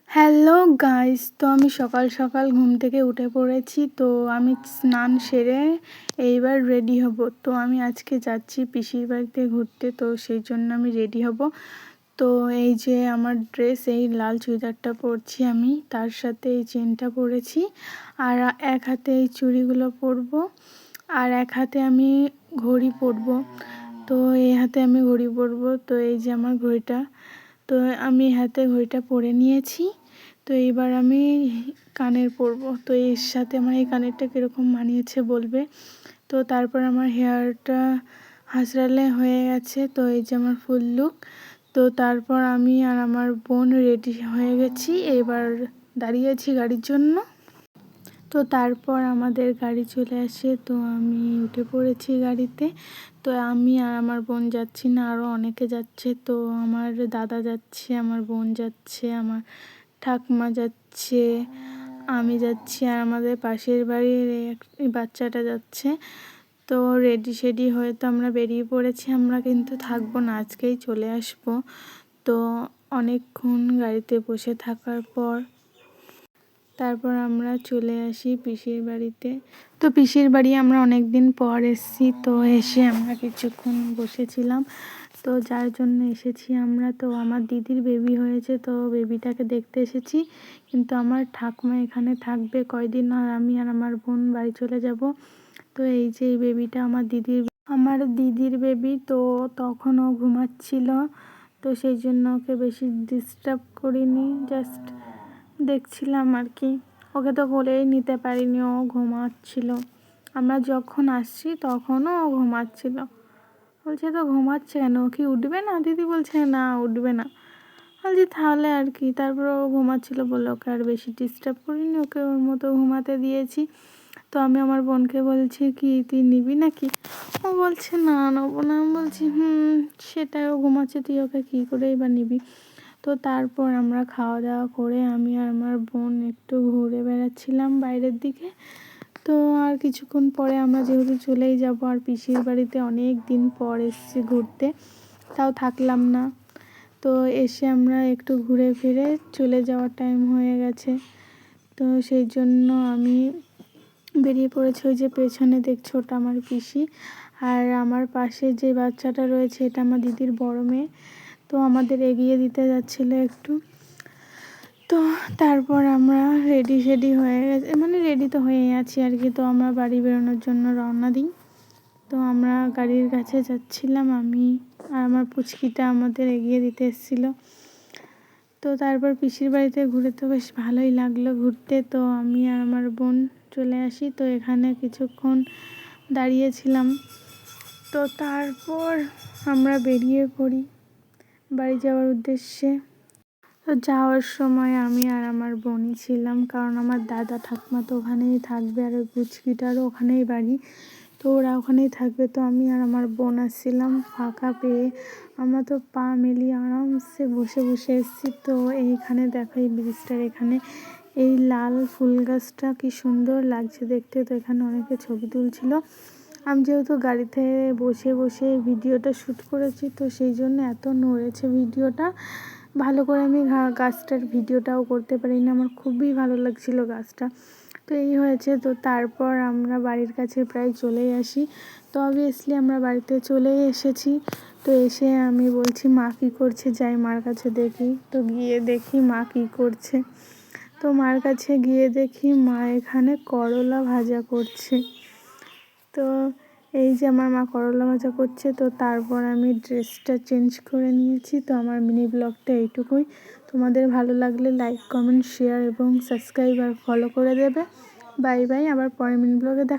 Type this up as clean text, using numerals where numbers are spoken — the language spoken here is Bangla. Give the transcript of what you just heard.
হ্যালো গাইস, তো আমি সকাল সকাল ঘুম থেকে উঠে পড়েছি। তো আমি স্নান সেরে এইবার রেডি হব। তো আমি আজকে যাচ্ছি পিসির বাড়িতে ঘুরতে, তো সেই জন্য আমি রেডি হব। তো এই যে আমার ড্রেস, এই লাল চুড়িদারটা পরছি আমি, তার সাথে এই চেনটা পরেছি, আর এক হাতে এই চুড়িগুলো পরবো, আর এক হাতে আমি ঘড়ি পরবো। তো এই হাতে আমি ঘড়ি পরবো। তো এই যে আমার ঘড়িটা, তো আমি হাতে ঘড়িটা পরে নিয়েছি। তো এইবার আমি কানের পরবো। তো এর সাথে আমার এই কানেরটা কীরকম মানিয়েছে বলবে। তো তারপর আমার হেয়ারটা হাসরালে হয়ে গেছে। তো এই যে আমার ফুল লুক। তো তারপর আমি আর আমার বোন রেডি হয়ে গেছি, এবার দাঁড়িয়ে আছি গাড়ির জন্য। তো তারপর আমাদের গাড়ি চলে আসে, তো আমি উঠে পড়েছি গাড়িতে। তো আমি আর আমার বোন যাচ্ছি না, আরও অনেকে যাচ্ছে। তো আমার দাদা যাচ্ছে, আমার বোন যাচ্ছে, আমার ঠাকুমা যাচ্ছে, আমি যাচ্ছি, আর আমাদের পাশের বাড়ির এই বাচ্চাটা যাচ্ছে। তো রেডি শেডি হয়ে তো আমরা বেরিয়ে পড়েছি। আমরা কিন্তু থাকবো না, আজকেই চলে আসবো। তো অনেকক্ষণ গাড়িতে বসে থাকার পর তারপর আমরা চলে আসি পিসির বাড়িতে। তো পিসির বাড়ি আমরা অনেক দিন পর এসেছি। তো এসে আমরা কিছুক্ষণ বসেছিলাম, তো যার জন্য এসেছি আমরা। তো আমার দিদির বেবি হয়েছে, তো বেবিটাকে দেখতে এসেছি। কিন্তু আমার ঠাকুমা এখানে থাকবে কয়দিন, আর আমি আর আমার বোন বাড়ি চলে যাব। তো এই যে এই বেবিটা আমার দিদির বেবি। তো তখনও ঘুমাচ্ছিল, তো সেই জন্য ওকে বেশি ডিস্টার্ব করিনি, জাস্ট দেখছিলাম আর কি। ওকে তো বলেই নিতে পারিনি, ও ঘুমাচ্ছিল। আমরা যখন আসছি তখনও ও ঘুমাচ্ছিল। বলছে তো ঘুমাচ্ছে কেন, ও কি উঠবে না? দিদি বলছে না উঠবে না। বলছি তাহলে আর কি। তারপর ও ঘুমাচ্ছিল বলে ওকে আর বেশি ডিস্টার্ব করিনি, ওকে ওর মতো ঘুমাতে দিয়েছি। তো আমি আমার বোনকে বলছি কি তুই নিবি নাকি? ও বলছে না নেবো না। আমি বলছি সেটাই, ও ঘুমাচ্ছে, তুই ওকে কী করেই বা নিবি। তো তারপর আমরা খাওয়া দাওয়া করে আমি আর আমার বোন একটু ঘুরে বেড়াচ্ছিলাম বাইরের দিকে। তো আর কিছুক্ষণ পরে আমরা যেহেতু চলেই যাব, আর পিসির বাড়িতে অনেক দিন পর এসেছি ঘুরতে, তাও থাকলাম না। তো এসে আমরা একটু ঘুরে ফিরে চলে যাওয়ার টাইম হয়ে গেছে। তো সেই জন্য আমি বেরিয়ে পড়েছি। ওই যে পেছনে দেখছো ওটা আমার পিসি, আর আমার পাশে যে বাচ্চাটা রয়েছে এটা আমার দিদির বড় মেয়ে। তো আমাদের এগিয়ে দিতে যাচ্ছিলো একটু। তো তারপর আমরা রেডি শেডি হয়ে গেছে, মানে রেডি তো হয়েই আছি আর কি। তো আমরা বাড়ি বেরোনোর জন্য রওনা দিই। তো আমরা গাড়ির কাছে যাচ্ছিলাম, আমি আর আমার পুচকিটা আমাদের এগিয়ে দিতে এসেছিলো। তো তারপর পিসির বাড়িতে ঘুরে তো বেশ ভালোই লাগলো ঘুরতে। তো আমি আর আমার বোন চলে আসি। তো এখানে কিছুক্ষণ দাঁড়িয়েছিলাম। তো তারপর আমরা বেরিয়ে পড়ি বাড়ি যাওয়ার উদ্দেশ্যে। তো যাওয়ার সময় আমি আর আমার বোনই ছিলাম, কারণ আমার দাদা ঠাকুমা তো ওখানেই থাকবে, আর ওই পুচকিটারও ওখানেই বাড়ি, তো ওরা ওখানেই থাকবে। তো আমি আর আমার বোন আসছিলাম ফাঁকা পেয়ে। আমরা তো পা মেলিয়ে আরামসে বসে বসে এসেছি। তো এইখানে দেখো এই ব্রিজটার এখানে এই লাল ফুল গাছটা কি সুন্দর লাগছে দেখতে। তো এখানে অনেকে ছবি তুলছিল। আমি যেহেতু গাড়িতে বসে বসে ভিডিওটা শ্যুট করেছি, তো সেই জন্য এত নড়েছে ভিডিওটা, ভালো করে আমি গাছটার ভিডিওটাও করতে পারিনি। আমার খুবই ভালো লাগছিল গাছটা। তো এই হয়েছে। তো তারপর আমরা বাড়ির কাছে প্রায় চলেই আসি। তো অবভিয়াসলি আমরা বাড়িতে চলেই এসেছি। তো এসে আমি বলছি মা কী করছে, যাই মার কাছে দেখি। তো গিয়ে দেখি মা কী করছে। তো মার কাছে গিয়ে দেখি মা এখানে করলা ভাজা করছে। তো এই যে আমার মা করলা ভাজা করছে। তো তারপর আমি ড্রেসটা চেঞ্জ করে নিয়েছি। তো আমার মিনি ব্লগটা এইটুকুই। তোমাদের ভালো লাগলে লাইক কমেন্ট শেয়ার এবং সাবস্ক্রাইব আর ফলো করে দেবে। বাই বাই, আবার পরের মিনি ব্লগে দেখা।